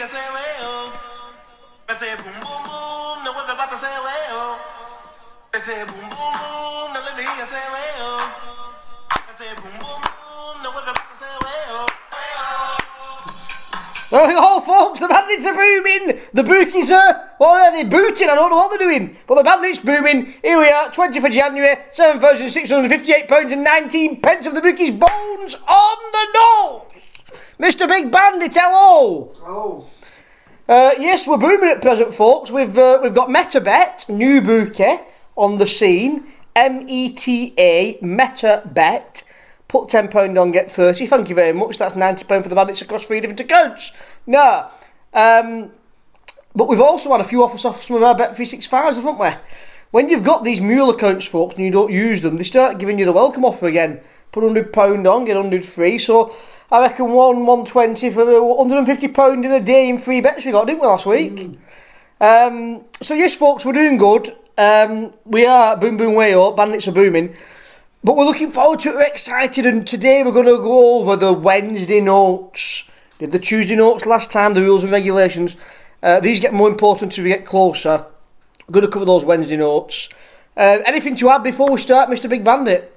I say, well. I say, boom, boom, boom. Now we're about to say, well. I say, boom, boom, boom. Now let me hear you say, well. I say, boom, boom, boom. Now we're about to say, well. There we go, folks. The Bandits are booming. The bookies are, what are they booting? I don't know what they're doing. But the Bandits booming. Here we are, 20th of January, £7,658.19 of the bookies' bones on the nose. Mr. Big Bandit, hello. Hello. Yes, we're booming at present, folks. We've got MetaBet, new bookie on the scene. META, MetaBet. Put £10 on, get 30. Thank you very much. That's £90 for the Bandits across 3 different accounts. No. But we've also had a few offers off some of our Bet365s, haven't we? When you've got these mule accounts, folks, and you don't use them, they start giving you the welcome offer again. Put £100 on, get 100 free. So I reckon 120 for £150 in a day in free bets we got, didn't we, last week? So yes, folks, we're doing good. We are boom, boom, way up. Bandits are booming. But we're looking forward to it, we're excited, and today we're going to go over the Wednesday notes. Did the Tuesday notes last time, the rules and regulations. These get more important as we get closer. We're going to cover those Wednesday notes. Anything to add before we start, Mr. Big Bandit?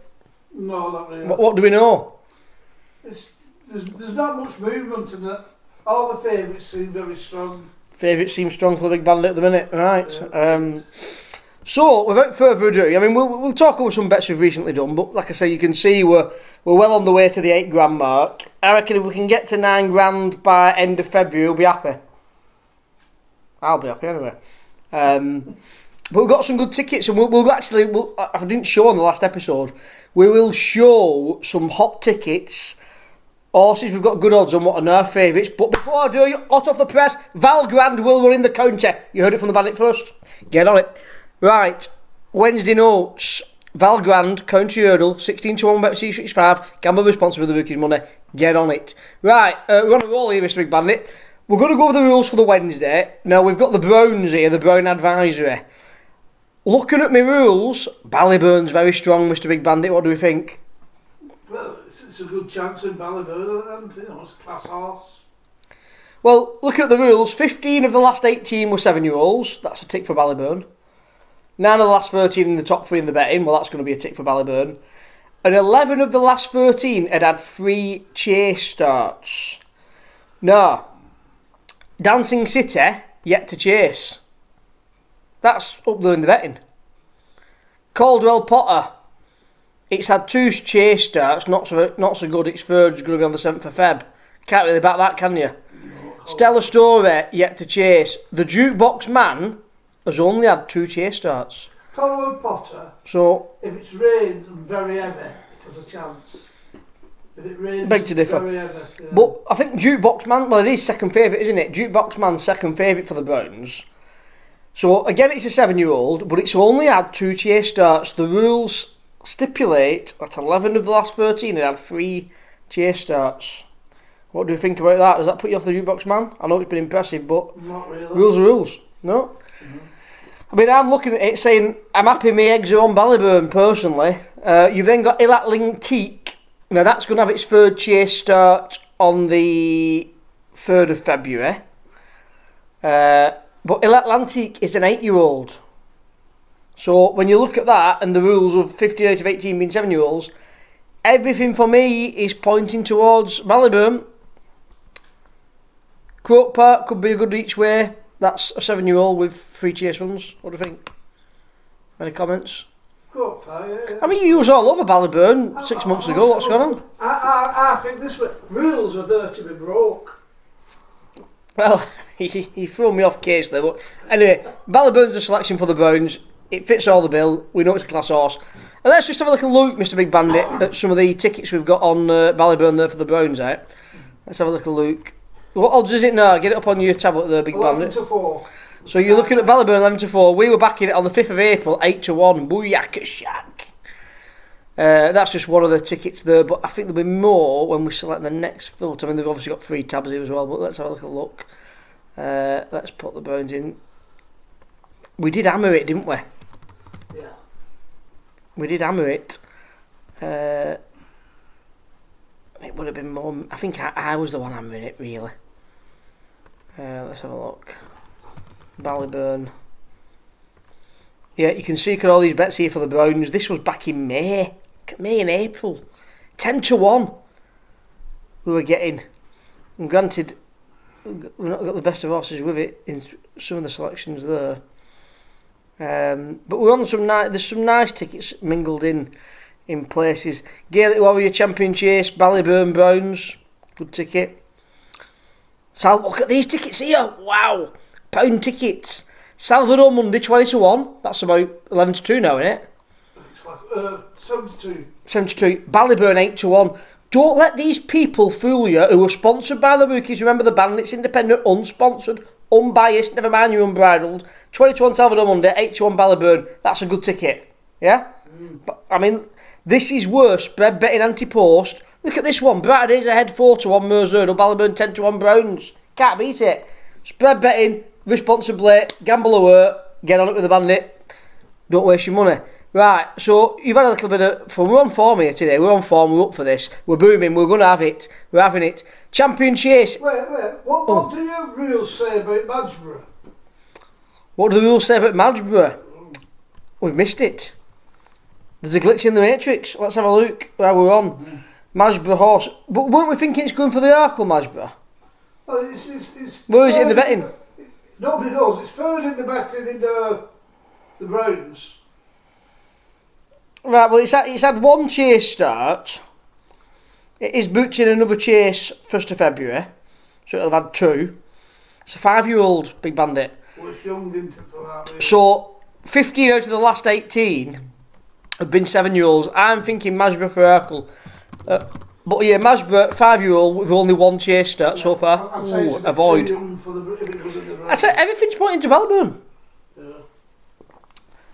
No, not really. What do we know? There's not much movement in it. All the favourites seem very strong. Favourites seem strong for the Big Bandit at the minute, right? Yeah. So, without further ado, I mean, we'll talk over some bets we've recently done, but like I say, you can see we're well on the way to the £8,000 mark. I reckon if we can get to £9,000 by end of February, we'll be happy. I'll be happy anyway. But we've got some good tickets, and we'll actually, I didn't show on the last episode, we will show some hot tickets. Horses, we've got good odds on what are our favourites. But before I do, hot off the press, Valgrand will run in the counter. You heard it from the Bandit first. Get on it. Right, Wednesday notes. Valgrand, county hurdle, 16 to 1 Bet365. Gamble responsibly with the bookies' money. Get on it. Right, we're on a roll here, Mr. Big Bandit. We're going to go over the rules for the Wednesday. Now, we've got the Browns here, the Brown Advisory. Looking at my rules, Ballyburn's very strong, Mr. Big Bandit. What do we think? Well, it's a good chance in Ballyburn, and it's a class horse. Well, looking at the rules, 15 of the last 18 were 7-year-olds. That's a tick for Ballyburn. 9 of the last 13 in the top 3 in the betting. Well, that's going to be a tick for Ballyburn. And 11 of the last 13 had 3 chase starts. Now, Dancing City, yet to chase. That's up there in the betting. Caldwell Potter, it's had 2 chase starts, not so good. Its third is going to be on the 7th of Feb. Can't really back that, can you? Stella Story, yet to chase. The Jukebox Man has only had 2 chase starts. Caldwell Potter, So, if it's rained and very heavy, it has a chance. If it rains beg to differ. very heavy, yeah. But I think Jukebox Man, well, it is second favourite, isn't it? Jukebox Man's second favourite for the Browns. So, again, it's a 7-year-old, but it's only had 2 chase starts. The rules stipulate that 11 of the last 13 had 3 chase starts. What do you think about that? Does that put you off the Jukebox Man? I know it's been impressive, but Not really. rules are rules. No? Mm-hmm. I mean, I'm looking at it saying, I'm happy my eggs are on Ballyburn, personally. You've then got Atlantique. Now, that's going to have its third chase start on the 3rd of February. But Atlantique is an 8-year-old. So, when you look at that, and the rules of 15 out of 18 being 7-year-olds, everything for me is pointing towards Ballyburn. Croke Park could be a good each way. That's a 7-year-old with 3 chase runs. What do you think? Any comments? Good play, yeah. I mean, you was all over Ballyburn 6 months ago. What's going on? I think this way. Rules are there to be broke. Well, he threw me off case there. But anyway, Ballyburn's a selection for the Browns. It fits all the bill. We know it's a class horse. And let's just have a little look, Mr. Big Bandit, at some of the tickets we've got on Ballyburn there for the Browns, eh? Let's have a little look. What odds is it now? Get it up on your tablet there, Big 11 Bandit. to 4. So you're looking at Ballyburn 11 to 4. We were backing it on the 5th of April, 8 to 1. Booyaka shack. That's just one of the tickets there, but I think there'll be more when we select the next filter. I mean, they've obviously got 3 tabs here as well, but let's have a little look. Let's put the Browns in. We did hammer it, didn't we? Yeah. We did hammer it. It would have been more. I think I was the one hammering it, really. Let's have a look. Ballyburn. Yeah, you can see all these bets here for the Browns. This was back in May. May and April. 10-1 we were getting. And granted, we've not got the best of horses with it in some of the selections there. But we're on there's some nice tickets mingled in places. Gaelic Warrior Champion Chase, Ballyburn Browns, good ticket. Look at these tickets here, wow, pound tickets. Salvador Monday 20-1, that's about 11-2 now, isn't it? It's like 72. 72. Ballyburn 8-1. Don't let these people fool you who are sponsored by the bookies. Remember the Bandits Independent, unsponsored, unbiased, never mind you're unbridled. 20-1 Salvador Monday, 8-1 Ballyburn. That's a good ticket. Yeah? But, I mean, this is worse. Spread betting Ante-Post. Look at this one. Brighter Days Ahead 4-1 Merzerdal. Ballyburn 10-1 Browns. Can't beat it. Spread betting responsibly. Gamble away. Get on it with the Bandit. Don't waste your money. Right, so you've had a little bit of fun. We're on form here today. We're on form. We're up for this. We're booming. We're going to have it. We're having it. Champion Chase. Wait. What do your rules say about Madgeborough? What do the rules say about Madgeborough? We've missed it. There's a glitch in the matrix. Let's have a look where we're on. Madgeborough horse. But weren't we thinking it's going for the Arkle Madgeborough? Well, it's Where is it in the betting? Nobody knows. It's third in the betting in the Browns. Right, well, it's had one chase start. It is booked in another chase 1st of February, so it'll have had 2. It's a 5-year-old Big Bandit. Well, it's young, isn't it, for that? Really? So 15 out of the last 18 have been 7-year-olds. I'm thinking Madgeborough for Urkel. But yeah, Madgeborough, 5-year-old with only one chase start so far. I'd say it's avoid. too young for if it goes in the I'd say everything's pointing to Ballyburn. Yeah.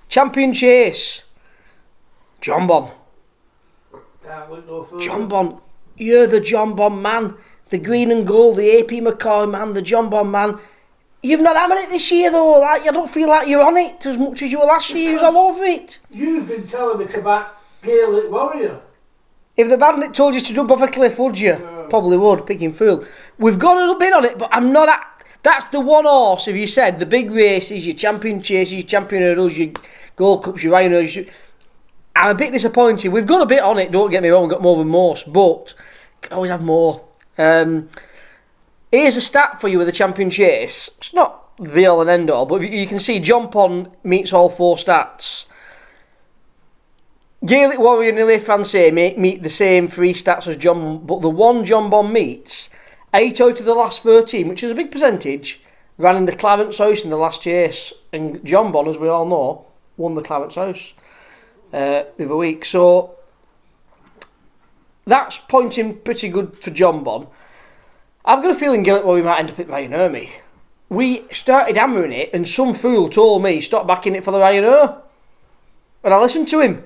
Champion Chase. John Bon. Can't look no further. John Bon. You're the John Bon man. The green and gold, the AP McCoy man, the John Bon man. You've not having it this year though. Like, you don't feel like you're on it as much as you were last year. You was all over it. You've been telling me to back Gaelic Warrior. If the Bandit told you to jump off a cliff, would you? Yeah. Probably would, picking fool. We've got a little bit on it, but I'm not at... That's the one horse, if you said, the big races, your champion chases, your champion hurdles, your Gold Cups, your Ryan hurdles. I'm a bit disappointed. We've got a bit on it, don't get me wrong, we've got more than most, but can always have more. Here's a stat for you with the champion chase. It's not the be all and end all, but you can see John Pond meets all 4 stats. Gaelic Warrior and Illy Francais meet the same 3 stats as John, but the one John Bond meets, 8 out of the last 13, which is a big percentage, ran in the Clarence House in the last chase, and John Bond, as we all know, won the Clarence House the other week. So that's pointing pretty good for John Bond. I've got a feeling Gaelic Warrior might end up at Ryan Ermy. We started hammering it, and some fool told me stop backing it for the Ryan and I listened to him.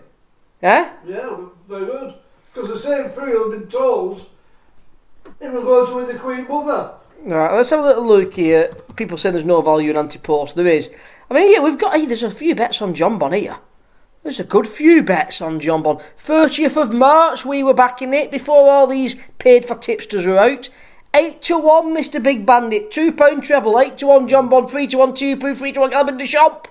Yeah? Yeah, very good. Because the same fool had been told he was going to win the Queen Mother. Right, let's have a little look here. People saying there's no value in Ante-Post. There is. I mean, yeah, we've got... Hey, there's a few bets on John Bon here. There's a good few bets on John Bon. 30th of March, we were backing it before all these paid-for tipsters were out. 8-1, Mr. Big Bandit. £2 treble. 8-1, John Bon. 3-1, Tupu. 3-1, Gallagher de Shop.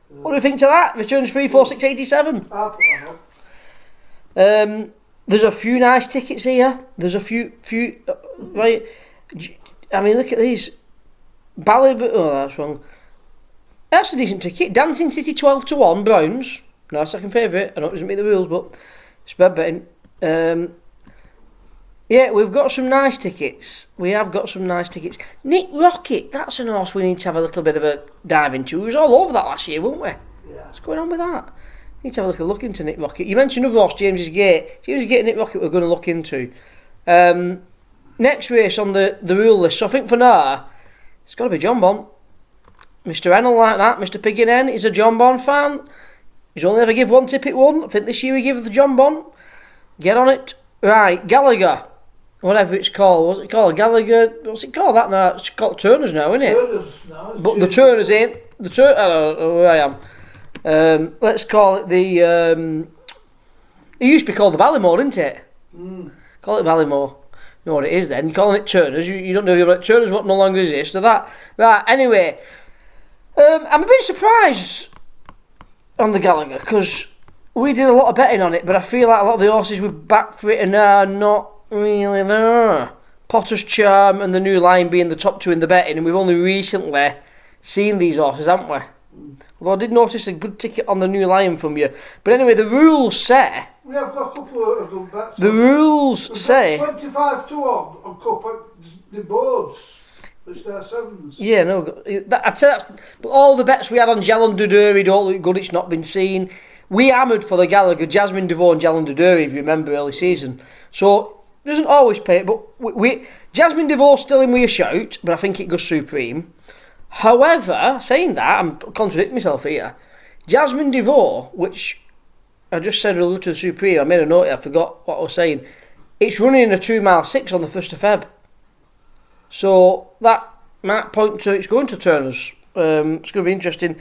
What do you think to that? Returns 3, 4, 6, 87. I'll put that on. There's a few nice tickets here. There's a few right. I mean, look at these. Ballyburn. Oh, that's wrong. That's a decent ticket. Dancing City 12-1 Browns. No, second favourite. I know it doesn't meet the rules, but spread betting. Yeah, we've got some nice tickets. We have got some nice tickets. Nick Rocket. That's an horse we need to have a little bit of a dive into. We was all over that last year, weren't we? Yeah. What's going on with that? Need to have a little look into Nick Rocket. You mentioned another horse, James's Gate. James's Gate and Nick Rocket we're going to look into. Next race on the rule list. So I think for now, it's got to be John Bon. Mr. N will like that. Mr. Pig in N is a John Bon fan. He's only ever give one tip at one. I think this year he gave the John Bon. Get on it. Right, Gallagher. Whatever it's called. What's it called? Gallagher. What's it called that now? It's called Turners now, isn't it? Turners now. But the Turners ain't. I don't know where I am. Let's call it the... it used to be called the Ballymore, didn't it? Call it Ballymore. know what it is then. You're calling it Turner's. You don't know if you're like Turner's what no longer exists. So that. Right, anyway. I'm a bit surprised on the Gallagher because we did a lot of betting on it, but I feel like a lot of the horses we backed for it are not really there. Potter's Charm and the New Line being the top two in the betting, and we've only recently seen these horses, haven't we? Although I did notice a good ticket on the New Lion from you. But anyway, the rules say... We have got a couple of good bets. The rules say... 25 to 1 on Cup the boards. Which they're sevens. Yeah, no, I'd say that's... But all the bets we had on Jalan Duduri don't look good, it's not been seen. We hammered for the Gallagher, Jasmine Devaux and Jalan Duduri, if you remember early season. So, it doesn't always pay it, but Jasmine Devaux still in with a shout, but I think it goes supreme. However, saying that, I'm contradicting myself here. Jasmine Devaux, which I just said will go to the supreme, I made a note, I forgot what I was saying. It's running in a 2 mile 6 on the 1st of Feb. So that might point to it's going to Turner's. It's going to be interesting.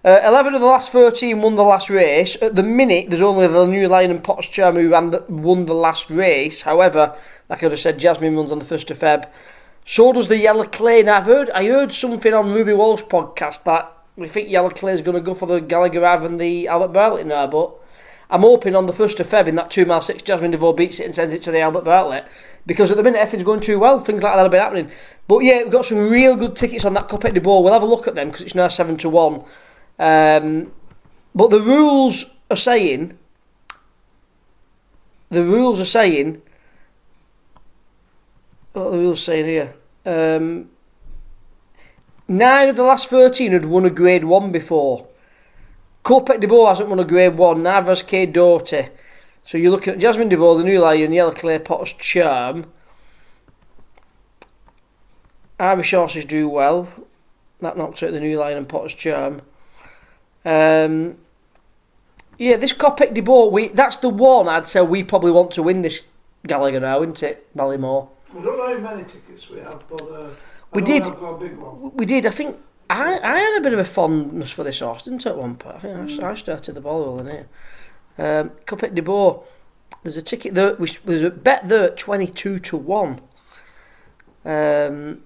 11 of the last 13 won the last race. At the minute, there's only the New Lion and Potter's Charm who won the last race. However, like I just said, Jasmine runs on the 1st of Feb. So does the Yellow Clay. Now, I heard something on Ruby Walsh's podcast that we think Yellow Clay is going to go for the Gallagher Ave and the Albert Bartlett now, but I'm hoping on the 1st of Feb in that 2 mile 6 Jasmine Devaux beats it and sends it to the Albert Bartlett, because at the minute everything's going too well, things like that have been happening. But yeah, we've got some real good tickets on that Copet de Bois. We'll have a look at them because it's now 7 to 1. But the rules are saying what are the rules saying here? 9 of the last 13 had won a grade 1 before. Copet de Bois hasn't won a grade 1, neither has K Doherty. So you're looking at Jasmine Devaux, the New Lion, Yellow Clay, Potter's Charm. Irish horses do well. That knocks out the New Lion and Potter's Charm. Yeah, this Copet de Bois, that's the one I'd say we probably want to win this Gallagher now, isn't it, Ballymore? I don't know how many tickets we have, but we did. I've got a big one. We did. I think I had a bit of a fondness for this horse, didn't I, at one point? I think I started the ball rolling here. Copet de Bois. There's a ticket there. There's a bet there at 22 to 1. On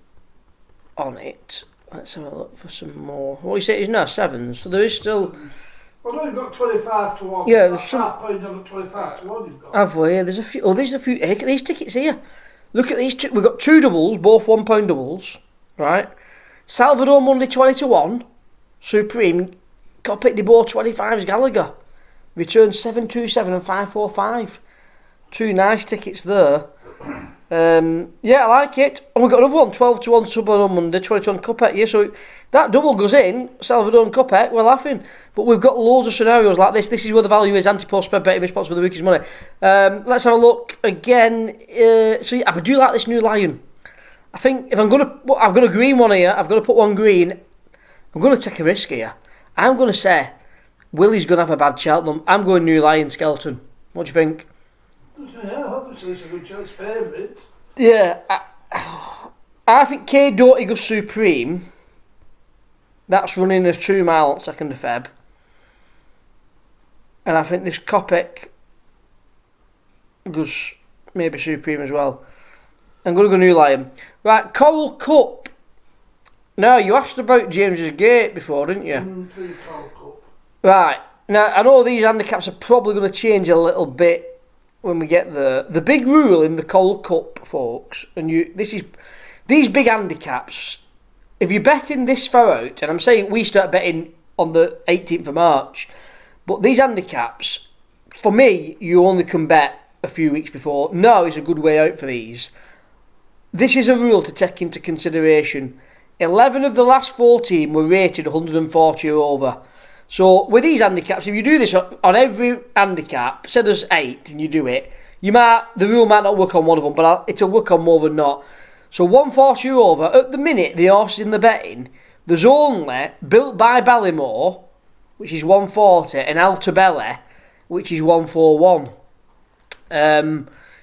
it. Let's have a look for some more. What you say it is now? 7s. So there is still. Well, no, you've got 25 to 1. Yeah, that's £5 on 25 to 1 you've got. Have we? Yeah, there's a few. Oh, there's a few. Look at these tickets here. Look at these. We've got 2 doubles, both £1 doubles. Right. Salvador Monday 20 to 1. Supreme. Copet de Bois 25's Gallagher. Return 727 and 545. 2 nice tickets there. Yeah, I like it. And we've got another one, 12 to 1 Suburban on Monday, 20 to 1 Copet. Yeah, so that double goes in, Salvador and Copet, we're laughing. But we've got loads of scenarios like this. This is where the value is. Ante-Post spread betting responsible for the week's money. Let's have a look again. So yeah, I do like this New Lion. I think if I've got a green one here, I've got to put one green. I'm going to take a risk here. I'm going to say Willie's going to have a bad Cheltenham. I'm going New Lion Skeleton. What do you think? Yeah, obviously it's a good choice. Favourite. Yeah, I think K Doherty goes supreme. That's running a 2 mile on 2nd of Feb. And I think this Copec goes maybe supreme as well. I'm going to go New Lion. Right, Coral Cup. Now, you asked about James's Gate before, didn't you? Coral Cup. Right, now I know these handicaps are probably going to change a little bit when we get there. The big rule in the Coral Cup, folks, and these big handicaps, if you're betting this far out, and I'm saying we start betting on the 18th of March, but these handicaps, for me, you only can bet a few weeks before. Now is a good way out for these. This is a rule to take into consideration. 11 of the last 14 were rated 140 or over. So with these handicaps, if you do this on every handicap, say there's 8 and you do it, the rule might not work on one of them, but it'll work on more than not. So 140 or over, at the minute, the horses in the betting, there's only Built by Ballymore, which is 140, and Altabelli, which is 141.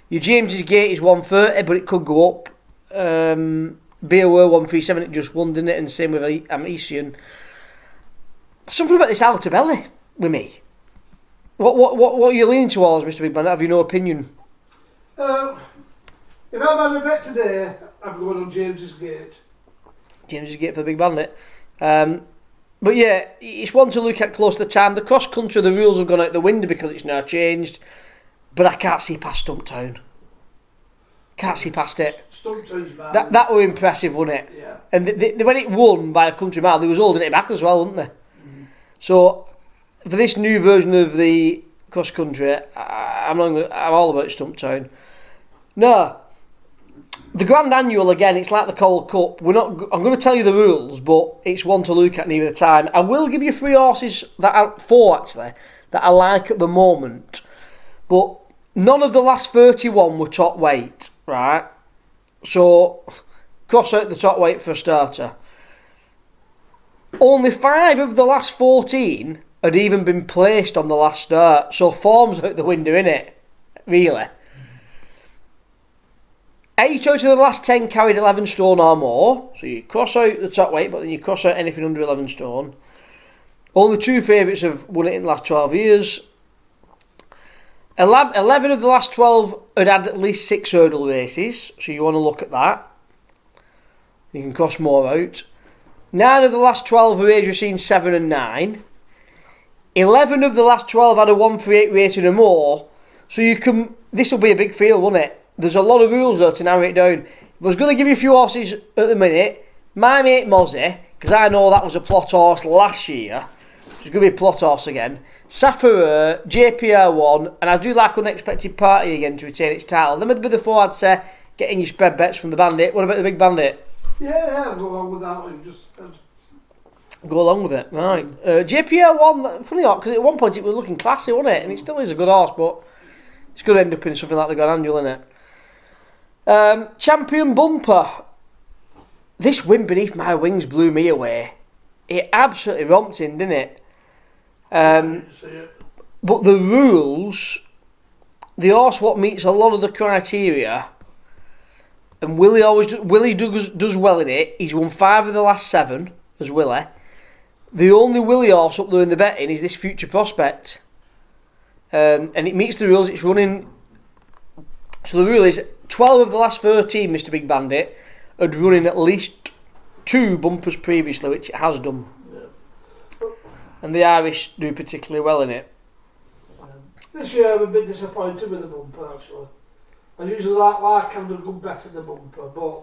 Your James's Gate is 130, but it could go up. Beowulf 137, it just won, didn't it? And same with Amesian. Something about this Altabelli with me. What are you leaning towards, Mr. Big Man? Have you no opinion? If I'm having a bet today, I'm going on James's Gate. James's Gate for the Big Bandit. But yeah, it's one to look at close to the time. The cross country, the rules have gone out the window because it's now changed. But I can't see past Stumptown. Can't see past it. Stumptown's bad. That were impressive, wasn't it? Yeah. And when it won by a country mile, they was holding it back as well, weren't they? So for this new version of the cross country, I'm all about Stumptown. No, the Grand Annual again. It's like the Coal Cup. I'm going to tell you the rules, but it's one to look at near the time. I will give you 3 horses four actually that I like at the moment, but none of the last 31 were top weight, right? So cross out the top weight for a starter. Only 5 of the last 14 had even been placed on the last start, so form's out the window, innit? Really. 8 out of the last 10 carried 11 stone or more, so you cross out the top weight, but then you cross out anything under 11 stone. Only 2 favourites have won it in the last 12 years. 11 of the last 12 had had at least 6 hurdle races, so you want to look at that. You can cross more out. 9 of the last 12 were age between 7 and 9. 11 of the last 12 had a 138 rating or more, so you can. This will be a big field, won't it? There's a lot of rules though to narrow it down. If I was going to give you a few horses at the minute, my mate Mozzie, because I know that was a plot horse last year, so it's going to be a plot horse again. Safari, JPR1, and I do like Unexpected Party again to retain its title. Them would be the 4 I'd say getting your spread bets from the Bandit. What about the Big Bandit? Yeah, I'll go along with that one. Just Go along with it, right. JPR1, funny not, because at one point it was looking classy, wasn't it? And it still is a good horse, but it's going to end up in something like the Grand Annual, isn't it? Champion Bumper. This win beneath my wings blew me away. It absolutely romped in, didn't it? But the rules, the horse what meets a lot of the criteria, and Willie does well in it. He's won 5 of the last 7 as Willie. The only Willie horse up there in the betting is this Future Prospect, and it meets the rules. It's running. So the rule is 12 of the last 13, Mr. Big Bandit, had run in at least 2 bumpers previously, which it has done. And the Irish do particularly well in it. this year I'm a bit disappointed with the bumper actually. I usually like having a good bet in the bumper, but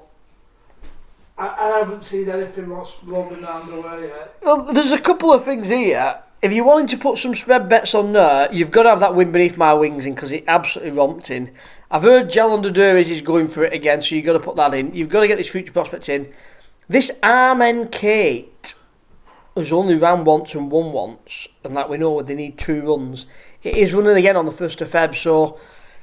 I haven't seen anything what's blowing down the way yet. Well, there's a couple of things here. If you're wanting to put some spread bets on there, you've got to have that win beneath my wings in because it absolutely romped in. I've heard Gallagher is going for it again, so you've got to put that in. You've got to get this Future Prospect in. This Amen Kate has only ran once and won once, and that we know they need 2 runs. It is running again on the 1st of Feb, so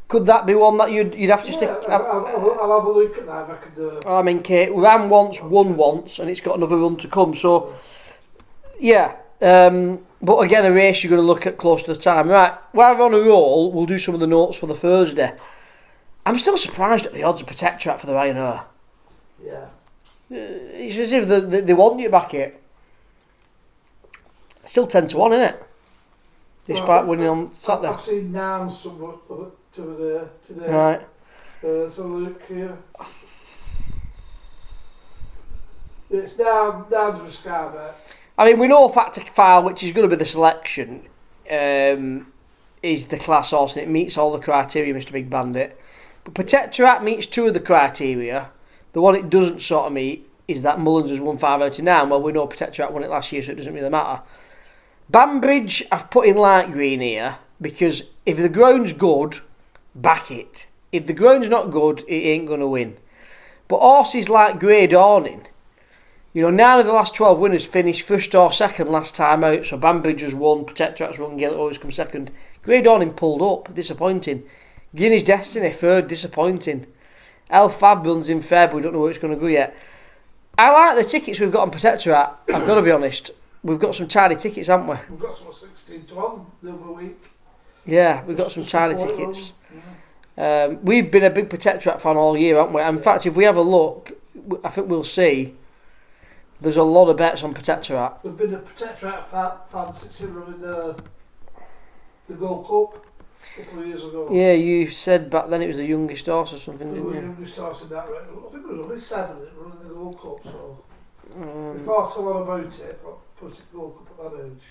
could that be one that you'd have to stick? I'll have a look at that if I can do it. Amen Kate ran once, won once, and it's got another run to come. So yeah. But again, a race you're going to look at close to the time. Right, while we're on a roll, we'll do some of the notes for the Thursday. I'm still surprised at the odds of Protectorate for the Ryanair. Yeah. It's as if they want you back here. Still 10 to 1, isn't it? Despite winning on Saturday. I've seen Nan somewhat today. Right. So look here. It's down to a sky bet. I mean, we know Factor File, which is going to be the selection, is the class horse and it meets all the criteria, Mr. Big Bandit. But Protectorate meets 2 of the criteria. The one it doesn't sort of meet is that Mullins has won 5 out of 9. Well, we know Protectorate won it last year, so it doesn't really matter. Banbridge, I've put in light green here because if the ground's good, back it. If the ground's not good, it ain't going to win. But horses like Grey Dawning, 9 of the last 12 winners finished 1st or 2nd last time out. So Banbridge has won, Protectorate's won, Gallagher always come 2nd. Grey Dawning pulled up, disappointing. Guinea's Destiny, 3rd, disappointing. El Fab runs in Feb, we don't know where it's going to go yet. I like the tickets we've got on Protectorate, I've got to be honest. We've got some tidy tickets, haven't we? We've got some 16 to 1 the other week. Yeah, we've got some tidy tickets. We've been a big Protectorate fan all year, haven't we? In fact, if we have a look, I think we'll see there's a lot of bets on Protectorate. We've been a Protectorate fan since we were in the Gold Cup. a couple of years ago. Yeah, you said back then it was the youngest horse or something, We didn't were you? youngest horse in that race. I think it was only 7 that running the Gold Cup, so we thought a lot about it, but put it Gold Cup at that age.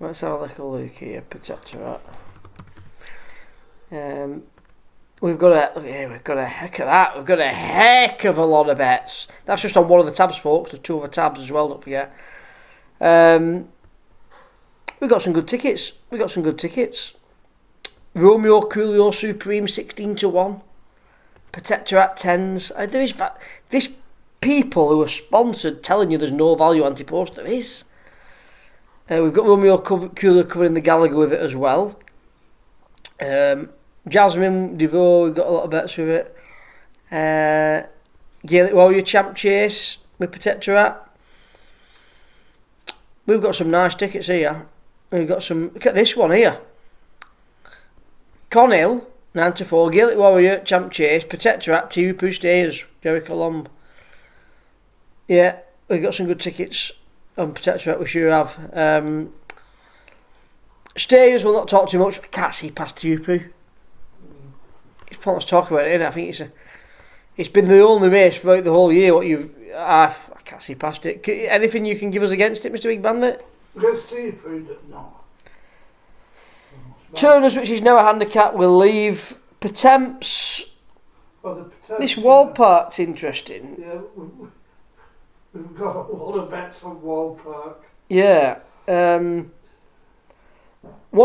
Let's have a little look here, Protectorate. We've got a heck of that. We've got a heck of a lot of bets. That's just on one of the tabs, folks. There's 2 other tabs as well. Don't forget. We've got some good tickets. Romeo Coolio Supreme 16-1. Protectorate 10s. There is this people who are sponsored telling you there's no value Ante-Post. There is. We've got Romeo Coolio covering the Gallagher with it as well. Jasmine DeVoe, we've got a lot of bets with it. Gaelic Warrior Champ Chase with Protectorate. We've got some nice tickets here. We've got some. Look at this one here. Conhill 94, Gaelic Warrior Champ Chase, Protectorate, THUR Stayers, Jericho Lomb. Yeah, we've got some good tickets on Protectorate. We sure have. Stayers will not talk too much. I can't see past THUR. It's pointless talking about it, isn't it? I think it's been the only race throughout the whole year. I can't see past it. Anything you can give us against it, Mr. Big Bandit? Against THUR, no. Turners, which is now a handicap, will leave. Potemps. Well, the Potemps, This Wall Park's interesting. Yeah, we've got a lot of bets on Wall Park. Yeah. One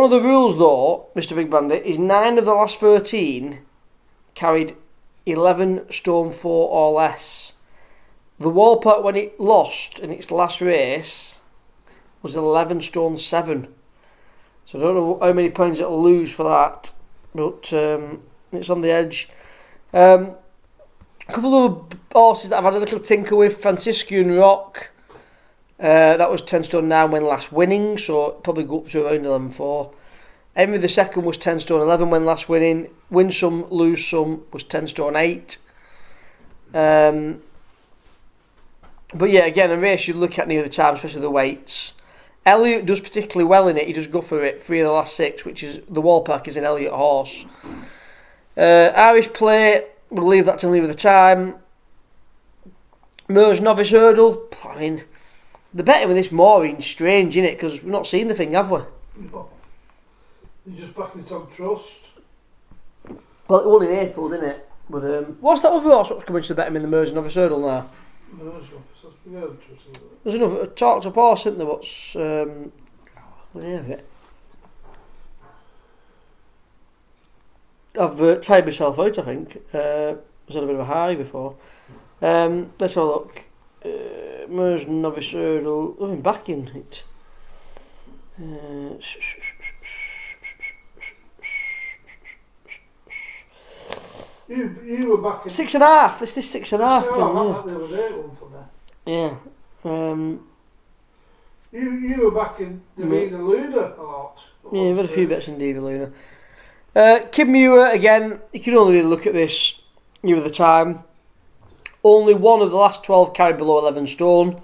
of the rules, though, Mr. Big Bandit, is 9 of the last 13 carried 11 stone 4 or less. The Wall Park, when it lost in its last race, was 11 stone 7. So I don't know how many points it'll lose for that, but it's on the edge. A couple of horses that I've had a little tinker with, Franciscan Rock. That was 10 stone 9 when last winning, so it'll probably go up to around 11.4. Henry the second was 10 stone 11 when last winning. Win some, lose some was 10 stone 8. But yeah, again, a race you look at near the time, especially the weights. Elliot does particularly well in it. He does go for it 3 of the last 6, which is the Wall Park is an Elliot horse. Irish Play, we'll leave that till near the time. Moors Novice Hurdle, I mean, the betting with this mooring's strange, isn't it? Because we've not seen the thing, have we? No. You're just backing it on trust. Well, it won in April, didn't it? But what's that other horse that's coming to bet him in the Moors Novice Hurdle now? There's another talked up horse, isn't there? What's the name of it? I've tied myself out, I think. Was on a bit of a high before. Let's have a look. Moors Novice Hurdle. I've been back in it. You were back in 6.5. It's this 6.5 thing. that the other day, one for me. Yeah. You were back in Davina Luna a lot. Yeah, we've had a few bets in Diva Luna. Kim Muir, again, you can only really look at this near the time. Only one of the last 12 carried below 11 stone.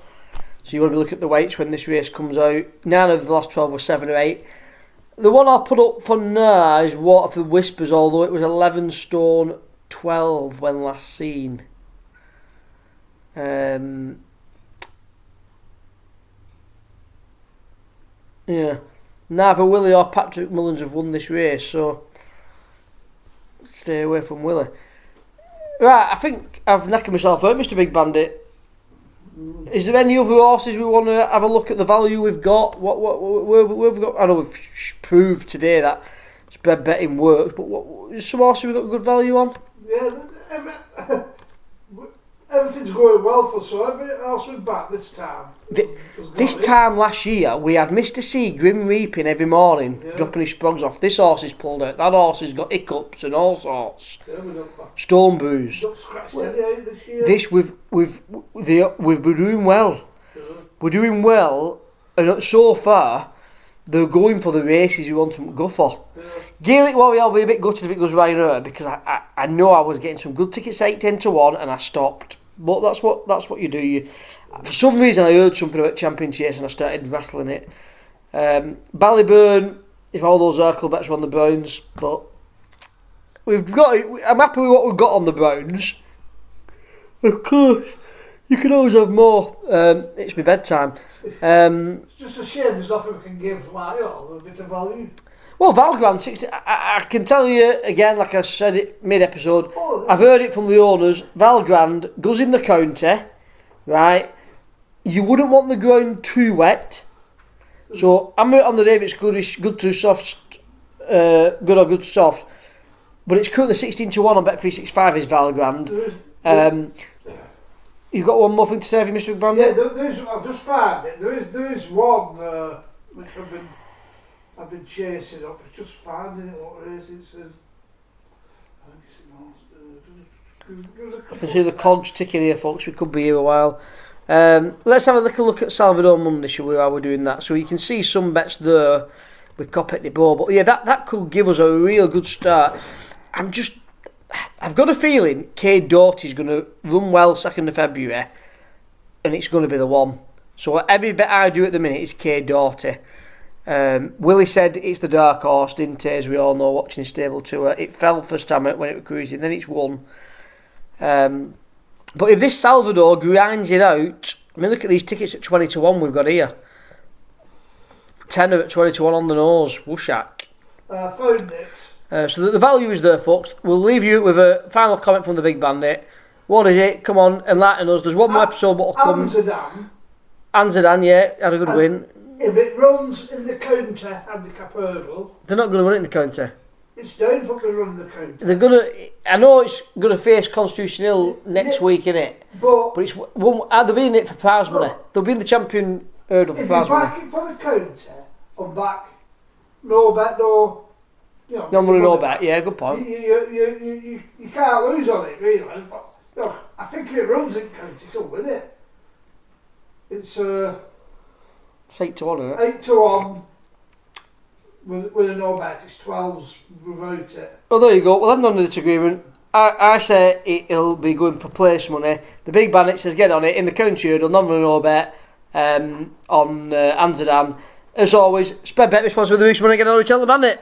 So you want to be looking at the weights when this race comes out. 9 of the last 12 were 7 or 8. The one I'll put up for now is Waterford Whispers, although it was 11 stone 12 when last seen. Yeah. Neither Willie or Patrick Mullins have won this race, so stay away from Willie. Right, I think I've knackered myself out, Mr. Big Bandit. Is there any other horses we want to have a look at the value we've got? Where we've got? I know we've proved today that spread betting works, but is some horses we've got good value on? Yeah, everything's going well for so every else we're back this time. This time last year, we had Mr. C grim reaping every morning, dropping his sprogs off. This horse is pulled out. That horse has got hiccups and all sorts. Yeah, Stone bruise. Don't scratch any out this year. This we're doing well. Yeah. We're doing well, and so far, they're going for the races we want them to go for. Yeah. Gaelic Warrior, I'll be a bit gutted if it goes right here because I know I was getting some good tickets 8-10-1 and I stopped. But that's what you do. For some reason I heard something about Champion Chase and I started wrestling it. Ballyburn, if all those Urkel bets were on the Browns, but we've got. I'm happy with what we've got on the Browns. Of course, you can always have more. It's my bedtime. It's just a shame there's nothing we can give like a bit of value. Well, Valgrand, 60, I can tell you again, like I said it mid-episode, Oh, I've heard it from the owners, Valgrand goes in the county, right? You wouldn't want the ground too wet. So, I'm on the day if it's good to soft, good or good to soft. But it's currently 16-1 on Bet365 is Valgrand. You've got one more thing to say, have you, Mr. McBrand? Yeah, there is. I've just found it. There is one which I've been chasing up. It's just finding it. What it is? It says. I can see the cogs ticking here, folks. We could be here a while. Let's have a little look at Salvador Monday, shall we, while we're doing that. So you can see some bets there with Copet de Bow. But yeah, that could give us a real good start. I've got a feeling Cade Doughty's going to run well 2nd of February, and it's going to be the one. So every bet I do at the minute is Cade Doughty. Willie said it's the dark horse, didn't he, as we all know, watching his stable tour. It fell first time when it was cruising, then it's won. But if this Salvador grinds it out, I mean, look at these tickets at 20-1 we've got here. 10 at 20-1 on the nose, Wushak. Found it. So the value is there, folks. We'll leave you with a final comment from the Big Bandit. What is it? Come on, enlighten us. There's one more episode what will come. Anzadan, yeah, had a good win. If it runs in the county handicap hurdle, They're not going to run it in the county. it's down for the run in the county. They're going to. I know it's going to face Constitution Hill next week, innit? But it's they'll be in it for prize money. They'll be in the champion hurdle for prize money. If you back it for the county, I'm back. No bet, no. You know, No money, no bet. Yeah, good point. You can't lose on it, really. Look, I think if it runs in county, it'll win it. It's 8-1, isn't it? 8-1 with a no bet. It's 12s without it. Oh, there you go. Well, I'm on the disagreement. I say it'll be going for place money. The Big Bandit says get on it in the county hurdle, non-running no bet on Amsterdam. As always, spread bet responsibly with the Roost money. Get on with Cheltenham Bandit.